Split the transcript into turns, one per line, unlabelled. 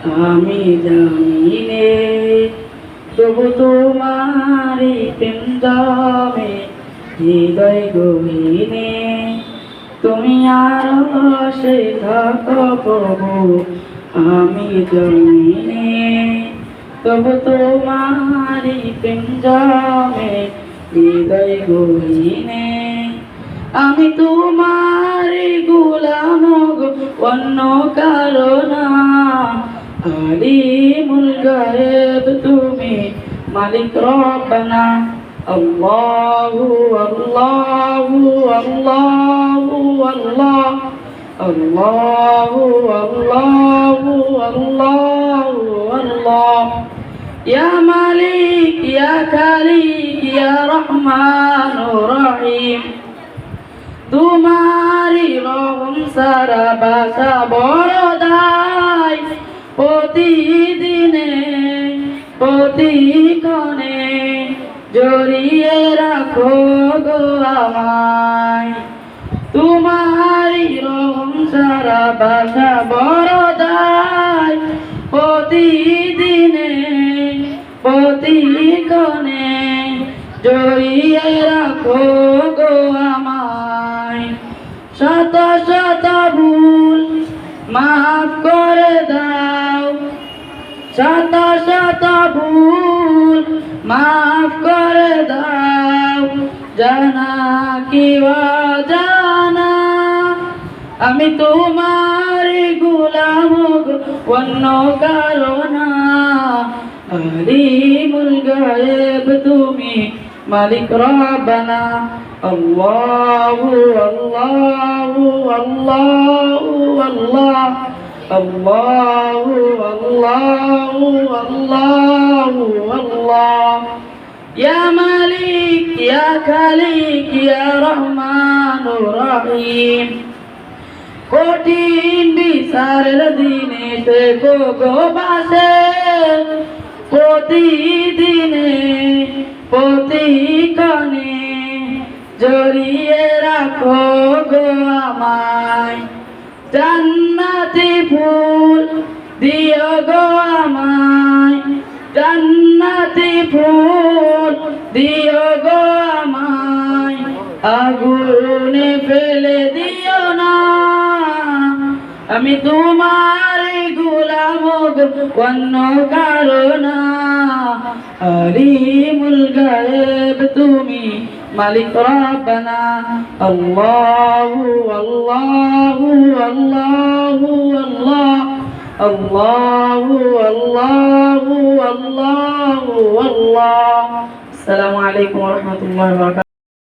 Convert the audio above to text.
আমি জানি নে, তবু তোমারি প্রেম জমে হৃদয় গহীনে। তুমি আরো সে থাকো প্রভু, আমি জানি নে, তবু তোমারি প্রেম জমে হৃদয় গহীনে। আমি তোমারি গোলাম গো, অন্য কারো না। আলিমুল গায়েব তুমি, মালিক রব্বানা। আল্লাহু আল্লাহু আল্লাহু আল্লাহ, আল্লাহু আল্লাহু আল্লাহু আল্লাহ। ইয়া মালিক ইয়া খালিক ইয়া রহমানুর রহিম। তোমারি রহম সারা বাসা বড় দায়, প্রতিদিনে প্রতিক্ষণে জড়িয়ে রাখো গো আমায়। তোমারি রহম সারা বাসা বড় দায়, প্রতিদিনে প্রতিক্ষণে জড়িয়ে রাখো গো আমায়। শত শত ভুল মাফ করে দাও, শত শত ভুল মাফ করে দাও, জানা কি অজানা। আমি তোমার গোলাম গো, অন্য কারো না। আলিমুল গায়েব তুমি, মালিক রব্বানা। আল্লাহু আল্লাহু আল্লাহু আল্লাহ, আল্লাহু আল্লাহু আল্লাহু আল্লাহ। ইয়া মালিক ইয়া খালিক ইয়া রহমানুর রহিম। কঠিন বিচারের দিনে থেকো গো পাশে, প্রতিদিনে প্রতিক্ষণে জড়িয়ে রাখো গো আমায়। জান্নাতি ফুল দিও গো আমায়, জান্নাতি ফুল দিও গো আমায়। আগুনে ফেলে দিও না, আমি তোমার গোলাম গো, অন্য কারো না। আলিমুল গায়েব তুমি, মালিক রব্বানা। আল্লাহু আল্লাহু আল্লাহু আল্লাহ, আল্লাহু আল্লাহু আল্লাহু আল্লাহ। আসসালামু আলাইকুম ওয়া রাহমাতুল্লাহি ওয়া বারাকাতুহু।